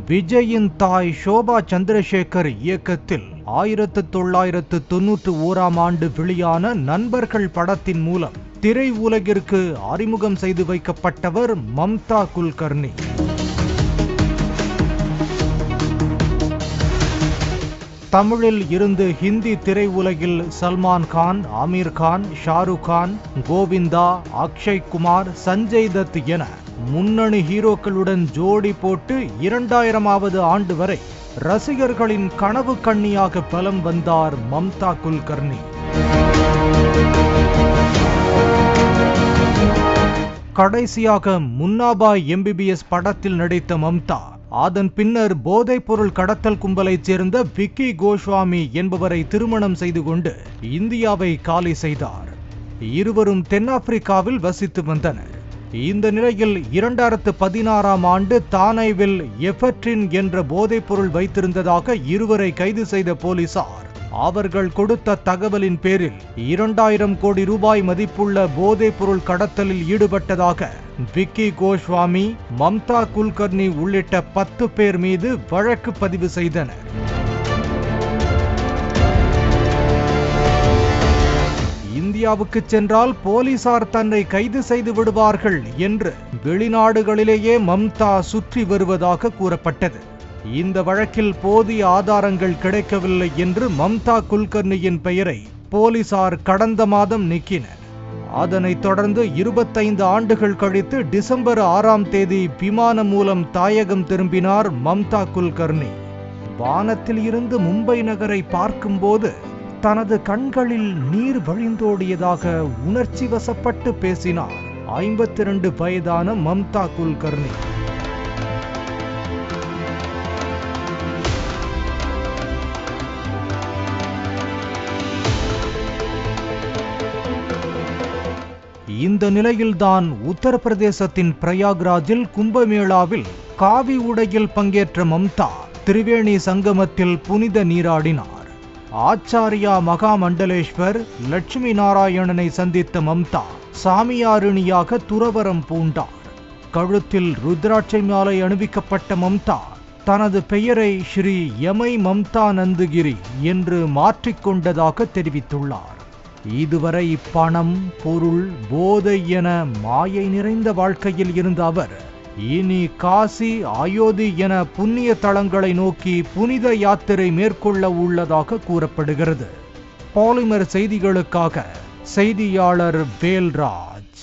விஜயின் தாய் ஷோபா சந்திரசேகர் இயக்கத்தில் 1991ஆம் ஆண்டு வெளியான நண்பர்கள் படத்தின் மூலம் திரை உலகிற்கு அறிமுகம் செய்து வைக்கப்பட்டவர் மம்தா குல்கர்னி. தமிழில் இருந்து ஹிந்தி திரை உலகில் சல்மான் கான், ஆமீர் கான், ஷாருக் கான், கோவிந்தா, அக்ஷய் குமார், சஞ்சய் தத் என முன்னணி ஹீரோக்களுடன் ஜோடி போட்டு 2000ஆவது ஆண்டு வரை ரசிகர்களின் கனவு கண்ணியாக பலம் வந்தார் மம்தா குல்கர்னி. கடைசியாக முன்னாபாய் MBBS படத்தில் நடித்த மம்தா அதன் பின்னர் போதைப்பொருள் கடத்தல் கும்பலைச் சேர்ந்த விக்கி கோஸ்வாமி என்பவரை திருமணம் செய்து கொண்டு இந்தியாவை காலி செய்தார். இருவரும் தென்னாப்பிரிக்காவில் வசித்து வந்தனர். இந்த நிலையில் 2016ஆம் ஆண்டு தானேவில் எஃபெட்ரின் என்ற போதைப்பொருள் வைத்திருந்ததாக இருவரை கைது செய்த போலீசார் அவர்கள் கொடுத்த தகவலின் பேரில் 2000 கோடி ரூபாய் மதிப்புள்ள போதைப்பொருள் கடத்தலில் ஈடுபட்டதாக விக்கி கோஸ்வாமி, மம்தா குல்கர்னி உள்ளிட்ட 10 பேர் மீது வழக்கு பதிவு செய்தனர். இந்தியாவுக்கு சென்றால் போலீசார் தன்னை கைது செய்து விடுவார்கள் என்று வெளிநாடுகளிலேயே மம்தா சுற்றி வருவதாக கூறப்பட்டது. இந்த வழக்கில் போதிய ஆதாரங்கள் கிடைக்கவில்லை என்று மம்தா குல்கர்னியின் பெயரை போலீசார் கடந்த மாதம் நீக்கினர். அதனைத் தொடர்ந்து 25 ஆண்டுகள் கழித்து டிசம்பர் 6ஆம் தேதி விமானம் மூலம் தாயகம் திரும்பினார் மம்தா குல்கர்னி. வானத்தில் இருந்து மும்பை நகரை பார்க்கும்போது தனது கண்களில் நீர் வழிந்தோடியதாக உணர்ச்சி வசப்பட்டு பேசினார் 52 வயதான மம்தா குல்கர்னி. இந்த நிலையில்தான் உத்தரப்பிரதேசத்தின் பிரயாக்ராஜில் கும்பமேளாவில் காவி உடையில் பங்கேற்ற மம்தா திரிவேணி சங்கமத்தில் புனித நீராடினார். ஆச்சாரியா மகாமண்டலேஸ்வர் லட்சுமி நாராயணனை சந்தித்த மம்தா சாமியாரிணியாக துறவரம் பூண்டார். கழுத்தில் ருத்ராட்சை மாலை அணிவிக்கப்பட்ட மம்தா தனது பெயரை ஸ்ரீ யமை மம்தா நந்துகிரி என்று மாற்றிக்கொண்டதாக தெரிவித்துள்ளார். இதுவரை பணம், பொருள், போதை என மாயை நிறைந்த வாழ்க்கையில் இருந்த அவர் இனி காசி, அயோத்தி என புண்ணிய தலங்களை நோக்கி புனித யாத்திரை மேற்கொள்ள உள்ளதாக கூறப்படுகிறது. பாலிமர் செய்திகளுக்காக செய்தியாளர் வேல்ராஜ்.